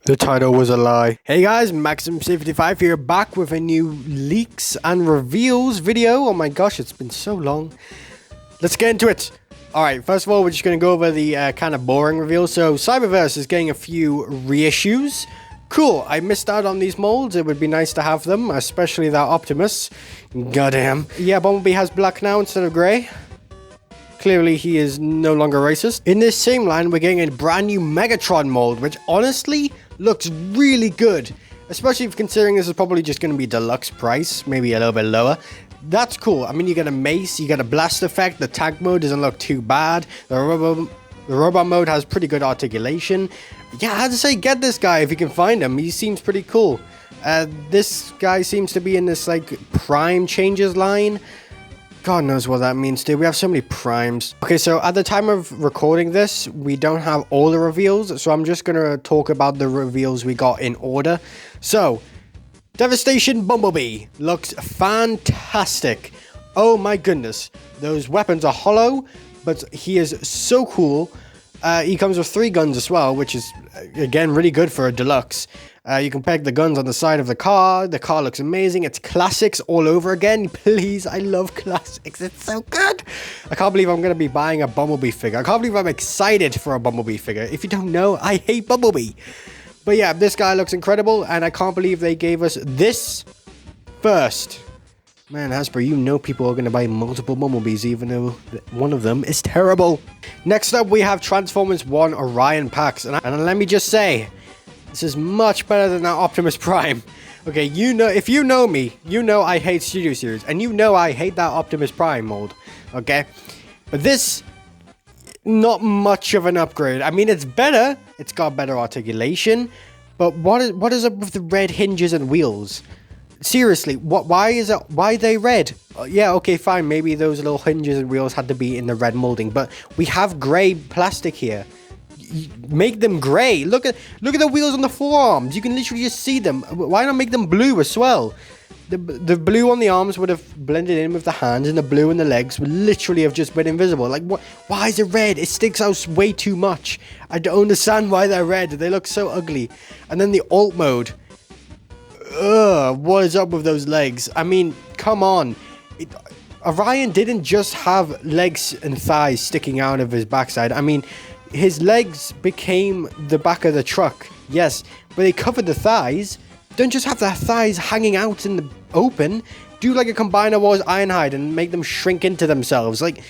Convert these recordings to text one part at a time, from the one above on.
The title was a lie. Hey guys, Maxmc55 here, back with a new leaks and reveals video. Oh my gosh, it's been so long. Let's get into it. Alright, first of all, we're just going to go over the kind of boring reveals. So, Cyberverse is getting a few reissues. Cool, I missed out on these molds. It would be nice to have them, especially that Optimus. Goddamn. Yeah, Bumblebee has black now instead of grey. Clearly, he is no longer racist. In this same line, we're getting a brand new Megatron mold, which honestly looks really good. Especially if considering this is probably just going to be deluxe price, maybe a little bit lower. That's cool. I mean, you get a mace, you get a blast effect, the tank mode doesn't look too bad. The robot mode has pretty good articulation. Yeah, I had to say, get this guy if you can find him. He seems pretty cool. This guy seems to be in this, like, prime changes line. God knows what that means, dude. We have so many primes. Okay, so at the time of recording this, we don't have all the reveals, so I'm just gonna talk about the reveals we got in order. So, Devastation Bumblebee looks fantastic. Oh my goodness. Those weapons are hollow, but he is so cool. He comes with 3 guns as well, which is, again, really good for a deluxe. You can peg the guns on the side of the car. The car looks amazing. It's classics all over again. Please, I love classics. It's so good. I can't believe I'm going to be buying a Bumblebee figure. I can't believe I'm excited for a Bumblebee figure. If you don't know, I hate Bumblebee. But yeah, this guy looks incredible, and I can't believe they gave us this first. Man, Hasbro, you know people are going to buy multiple Bumblebees, even though one of them is terrible. Next up, we have Transformers 1 Orion packs. And let me just say, this is much better than that Optimus Prime. Okay, you know, if you know me, you know I hate Studio Series. And you know I hate that Optimus Prime mold. Okay? But this, not much of an upgrade. I mean, it's better. It's got better articulation. But what is up with the red hinges and wheels? Seriously, why are they red? Yeah, okay, fine. Maybe those little hinges and wheels had to be in the red molding. But we have grey plastic here. Make them grey. Look at the wheels on the forearms. You can literally just see them. Why not make them blue as well? The blue on the arms would have blended in with the hands, and the blue on the legs would literally have just been invisible. Like, what? Why is it red? It sticks out way too much. I don't understand why they're red. They look so ugly. And then the alt mode. Ugh, what is up with those legs? I mean, come on. Orion didn't just have legs and thighs sticking out of his backside. I mean, his legs became the back of the truck, yes, but they covered the thighs. Don't just have the thighs hanging out in the open. Do like a Combiner Wars Ironhide and make them shrink into themselves. Like,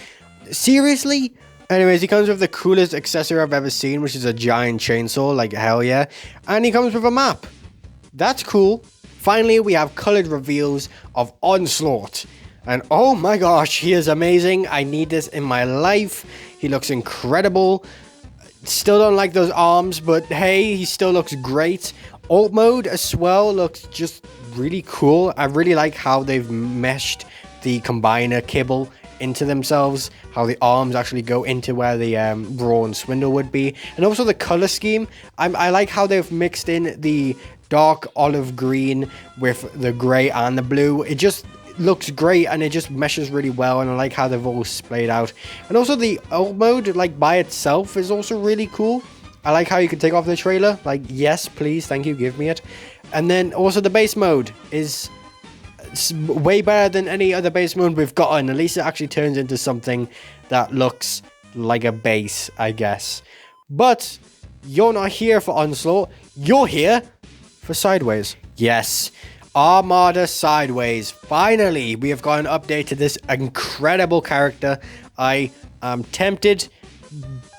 seriously? Anyways, he comes with the coolest accessory I've ever seen, which is a giant chainsaw, like hell yeah. And he comes with a map. That's cool. Finally, we have colored reveals of Onslaught. And oh my gosh, he is amazing. I need this in my life. He looks incredible. Still don't like those arms, but hey, he still looks great. Alt mode as well looks just really cool. I really like how they've meshed the combiner kibble into themselves, how the arms actually go into where the Raw and Swindle would be, and also the color scheme. I like how they've mixed in the dark olive green with the gray and the blue. It just looks great, and it just meshes really well, and I like how they've all splayed out. And also the alt mode, like, by itself is also really cool. I like how you can take off the trailer. Like, yes, please, thank you, give me it. And then also the base mode is way better than any other base mode we've gotten. At least it actually turns into something that looks like a base, I guess. But you're not here for Onslaught. You're here for Sideways. Yes, Armada Sideways. Finally, we have got an update to this incredible character. I am tempted,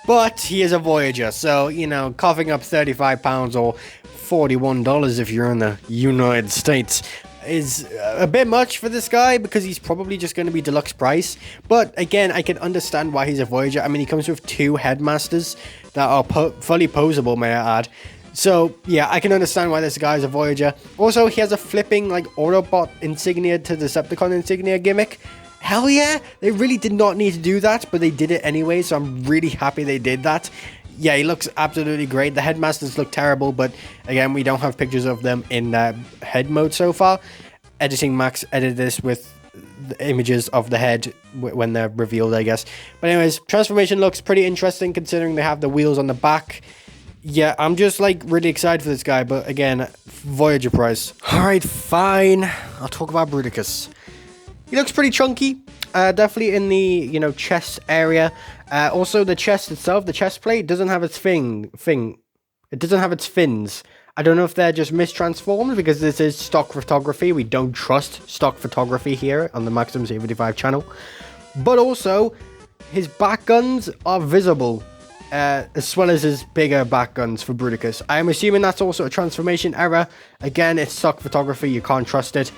but he is a Voyager. So, you know, coughing up £35 or $41 if you're in the United States is a bit much for this guy, because he's probably just going to be deluxe price. But again, I can understand why he's a Voyager. I mean, he comes with 2 headmasters that are fully posable, may I add. So, yeah, I can understand why this guy's a Voyager. Also, he has a flipping, like, Autobot insignia to Decepticon insignia gimmick. Hell yeah! They really did not need to do that, but they did it anyway, so I'm really happy they did that. Yeah, he looks absolutely great. The headmasters look terrible, but again, we don't have pictures of them in head mode so far. Editing Max edited this with the images of the head when they're revealed, I guess. But anyways, transformation looks pretty interesting considering they have the wheels on the back. Yeah, I'm just like really excited for this guy, but again, Voyager price. Alright, fine. I'll talk about Bruticus. He looks pretty chunky. Definitely in the, you know, chest area. Also, the chest itself, the chest plate, doesn't have its It doesn't have its fins. I don't know if they're just mistransformed, because this is stock photography. We don't trust stock photography here on the Maxmc55 channel. But also, his back guns are visible. As well as his bigger back guns for Bruticus. I'm assuming that's also a transformation error. Again, it's stock photography. You can't trust it.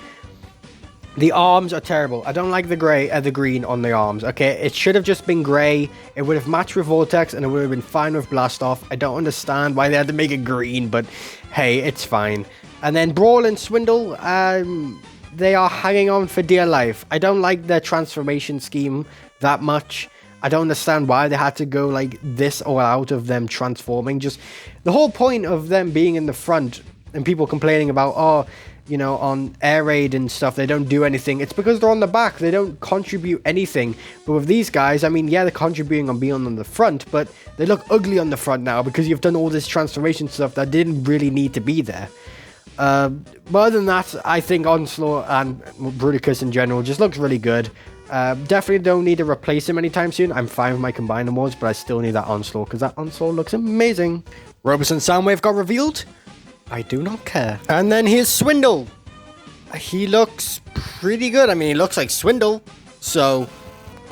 The arms are terrible. I don't like the green on the arms. Okay, it should have just been grey. It would have matched with Vortex, and it would have been fine with Blast Off. I don't understand why they had to make it green, but hey, it's fine. And then Brawl and Swindle, they are hanging on for dear life. I don't like their transformation scheme that much. I don't understand why they had to go like this all out of them transforming. Just the whole point of them being in the front and people complaining about, oh, you know, on air raid and stuff, they don't do anything. It's because they're on the back. They don't contribute anything. But with these guys, I mean, yeah, they're contributing on being on the front, but they look ugly on the front now because you've done all this transformation stuff that didn't really need to be there. But other than that, I think Onslaught and Bruticus in general just looks really good. Definitely don't need to replace him anytime soon. I'm fine with my combined awards, but I still need that Onslaught because that Onslaught looks amazing. Robertson Soundwave got revealed. I do not care. And then here's Swindle. He looks pretty good. I mean, he looks like Swindle. So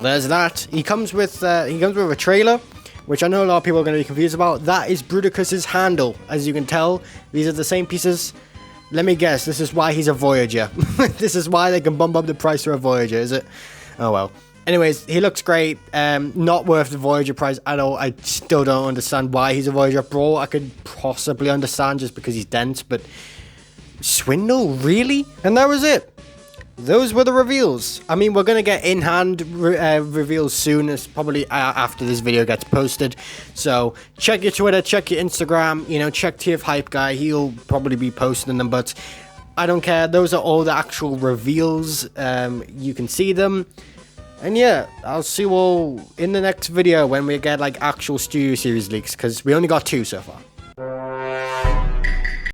there's that. He comes with a trailer, which I know a lot of people are going to be confused about. That is Bruticus's handle. As you can tell, these are the same pieces. Let me guess. This is why he's a Voyager. This is why they can bump up the price for a Voyager, is it? Oh well. Anyways, he looks great. Not worth the Voyager price at all. I still don't understand why he's a Voyager. Brawl, I could possibly understand just because he's dense, but Swindle, really? And that was it. Those were the reveals. I mean, we're going to get in-hand reveals soon. It's probably after this video gets posted. So check your Twitter, check your Instagram, you know, check TF Hype Guy. He'll probably be posting them, but I don't care. Those are all the actual reveals. You can see them. And yeah, I'll see you all in the next video when we get like actual Studio Series leaks, because we only got 2 so far.